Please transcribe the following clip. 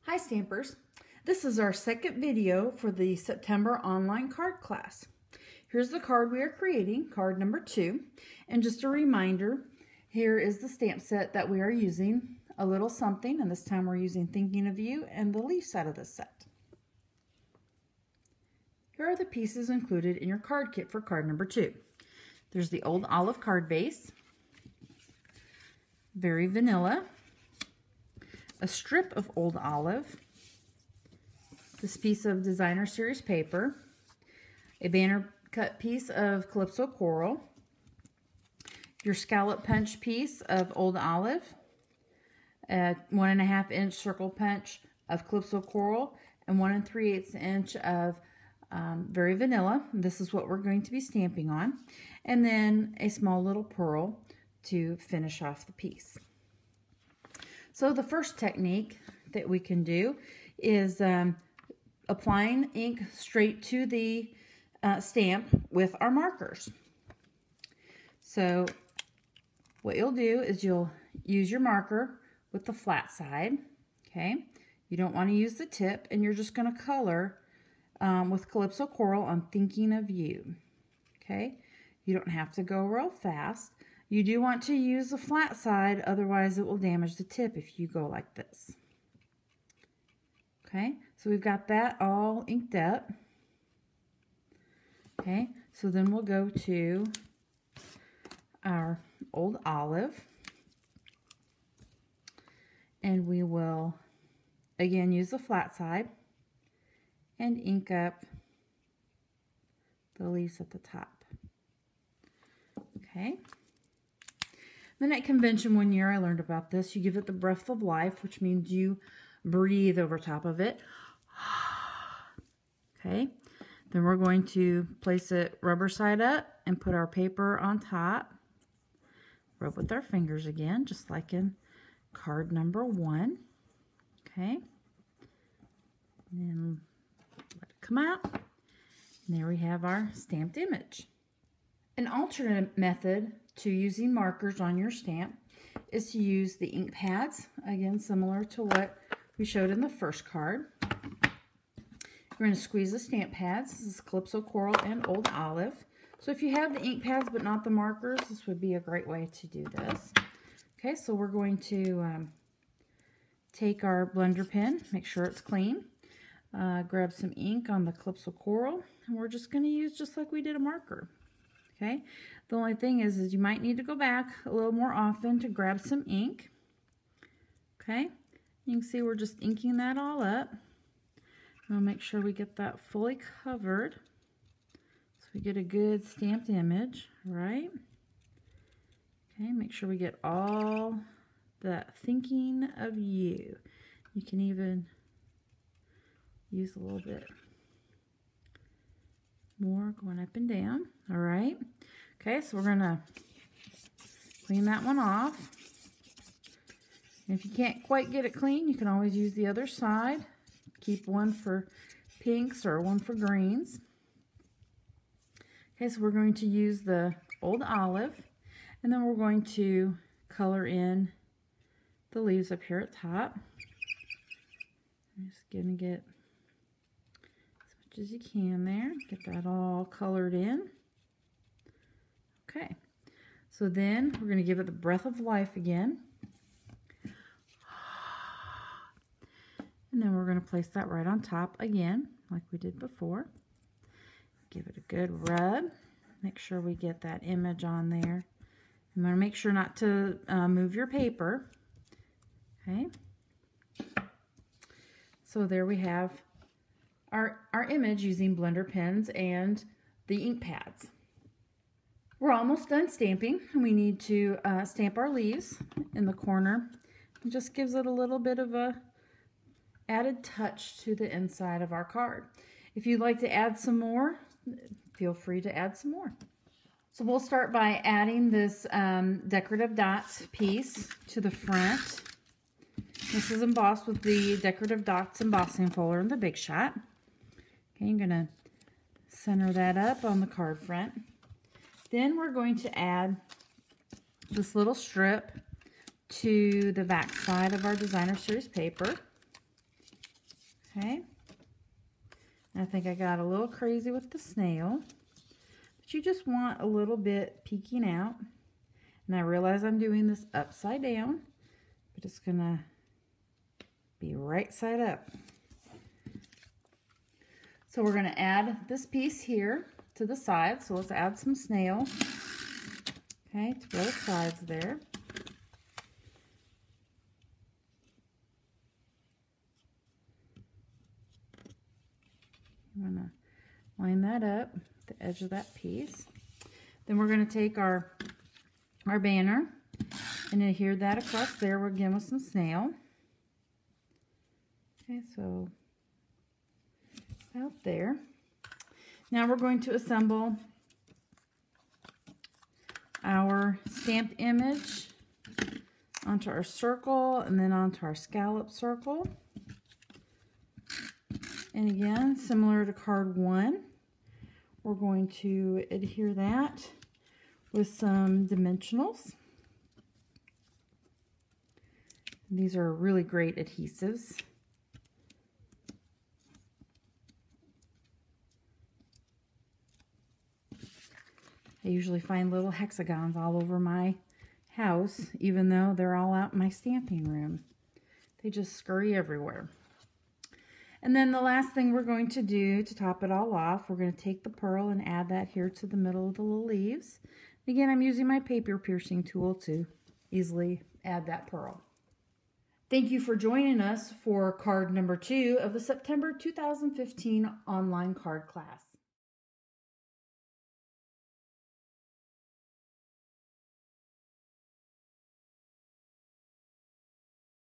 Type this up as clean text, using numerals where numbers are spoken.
Hi Stampers, this is our second video for the September online card class. Here's the card we are creating, card number 2, and just a reminder, here is the stamp set that we are using, a little something, and this time we're using Thinking of You and the leaf side of the set. Here are the pieces included in your card kit for card number 2. There's the Old Olive card base, very vanilla, a strip of Old Olive, this piece of Designer Series paper, a banner cut piece of Calypso Coral, your scallop punch piece of Old Olive, a 1.5 inch circle punch of Calypso Coral, and 1 3/8 inch of very vanilla. This is what we're going to be stamping on, and then a small little pearl to finish off the piece. So the first technique that we can do is applying ink straight to the stamp with our markers. So what you'll do is you'll use your marker with the flat side, okay? You don't want to use the tip, and you're just going to color with Calypso Coral on Thinking of You, okay? You don't have to go real fast. You do want to use the flat side, otherwise it will damage the tip if you go like this. Okay, so we've got that all inked up. Okay, so then we'll go to our Old Olive, and we will again use the flat side and ink up the leaves at the top. Okay. Then at convention one year I learned about this. You give it the breath of life, which means you breathe over top of it. Okay, then we're going to place it rubber side up and put our paper on top. Rub with our fingers again, just like in card number 1. Okay, and then let it come out. And there we have our stamped image. An alternate method to using markers on your stamp is to use the ink pads, again similar to what we showed in the first card. We're going to squeeze the stamp pads. This is Calypso Coral and Old Olive. So if you have the ink pads but not the markers, this would be a great way to do this. Okay, so we're going to take our blender pen, make sure it's clean, grab some ink on the Calypso Coral, and we're just going to use just like we did a marker. Okay, the only thing is you might need to go back a little more often to grab some ink. Okay, you can see we're just inking that all up. We'll make sure we get that fully covered so we get a good stamped image, right? Okay, make sure we get all that Thinking of You. You can even use a little bit more going up and down. All right, okay, so we're gonna clean that one off. And if you can't quite get it clean, you can always use the other side. Keep one for pinks or one for greens. Okay, so we're going to use the Old Olive, and then we're going to color in the leaves up here at top. I'm just gonna get as you can there, get that all colored in. Okay, so then we're going to give it the breath of life again, and then we're going to place that right on top again like we did before. Give it a good rub, make sure we get that image on there. I'm going to make sure not to move your paper. Okay, so there we have our image using blender pens and the ink pads. We're almost done stamping, and we need to stamp our leaves in the corner. It just gives it a little bit of a added touch to the inside of our card. If you'd like to add some more, feel free to add some more. So we'll start by adding this decorative dots piece to the front. This is embossed with the decorative dots embossing folder in the Big Shot. Okay, I'm going to center that up on the card front. Then we're going to add this little strip to the back side of our Designer Series paper. Okay. I think I got a little crazy with the snail, but you just want a little bit peeking out. And I realize I'm doing this upside down, but it's gonna be right side up. So we're gonna add this piece here to the side. So let's add some snail, okay, to both sides there. I'm gonna line that up, the edge of that piece. Then we're gonna take our banner and adhere that across there. We're giving some snail. Okay, so out there. Now we're going to assemble our stamped image onto our circle and then onto our scallop circle. And again, similar to card 1, we're going to adhere that with some dimensionals. These are really great adhesives. I usually find little hexagons all over my house, even though they're all out in my stamping room. They just scurry everywhere. And then the last thing we're going to do to top it all off, we're going to take the pearl and add that here to the middle of the little leaves. Again, I'm using my paper piercing tool to easily add that pearl. Thank you for joining us for card number 2 of the September 2015 online card class.